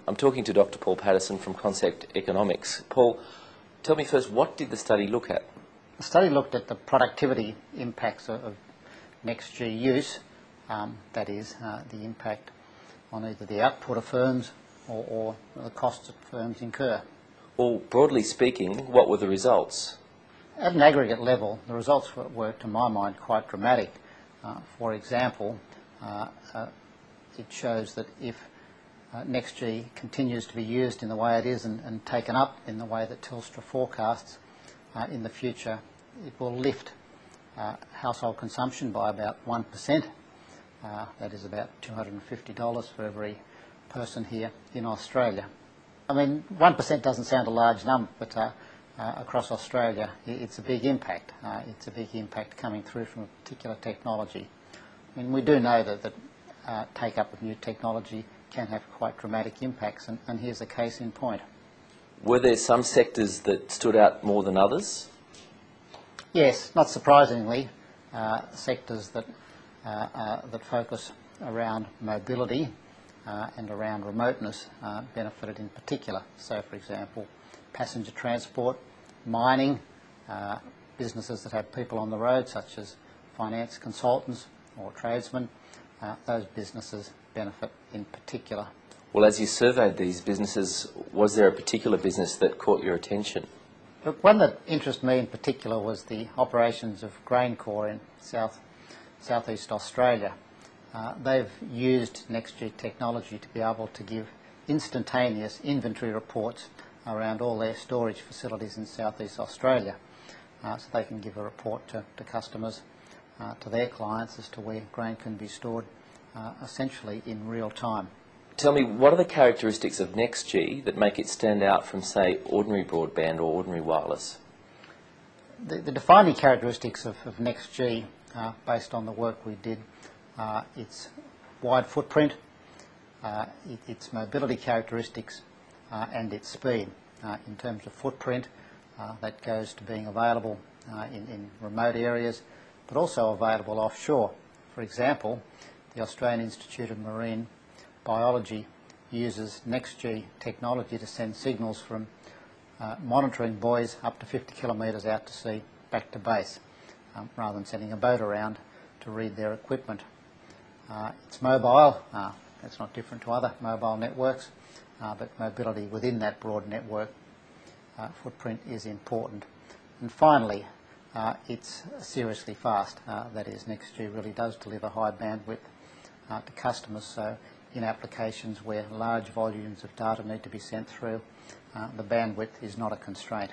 I'm talking to Dr. Paul Patterson from Concept Economics. Paul, tell me first, what did the study look at? The study looked at the productivity impacts of NextG use, that is, the impact on either the output of firms or the costs that firms incur. Well, broadly speaking, what were the results? At an aggregate level, the results were, to my mind, quite dramatic. For example, it shows that if NextG continues to be used in the way it is and taken up in the way that Telstra forecasts in the future, it will lift household consumption by about 1%. That is about $250 for every person here in Australia. I mean, 1% doesn't sound a large number, but across Australia it's a big impact. It's a big impact coming through from a particular technology. I mean, we do know that take-up of new technology can have quite dramatic impacts, and here's a case in point. Were there some sectors that stood out more than others? Yes, not surprisingly, sectors that focus around mobility and around remoteness benefited in particular. So, for example, passenger transport, mining, businesses that have people on the road, such as finance consultants or tradesmen, those businesses benefit in particular. Well, as you surveyed these businesses, was there a particular business that caught your attention? Look, one that interested me in particular was the operations of GrainCorp in southeast Australia. They've used NextG technology to be able to give instantaneous inventory reports around all their storage facilities in southeast Australia. So they can give a report to customers, to their clients, as to where grain can be stored essentially in real time. Tell me, what are the characteristics of NextG that make it stand out from, say, ordinary broadband or ordinary wireless? The defining characteristics of NextG, based on the work we did, its wide footprint, its mobility characteristics, and its speed. In terms of footprint, that goes to being available in remote areas, but also available offshore. For example, the Australian Institute of Marine Biology uses NextG technology to send signals from monitoring buoys up to 50 kilometres out to sea back to base, rather than sending a boat around to read their equipment. It's mobile. That's not different to other mobile networks, but mobility within that broad network footprint is important. And finally, it's seriously fast. That is, NextG really does deliver high bandwidth to customers, so in applications where large volumes of data need to be sent through, the bandwidth is not a constraint.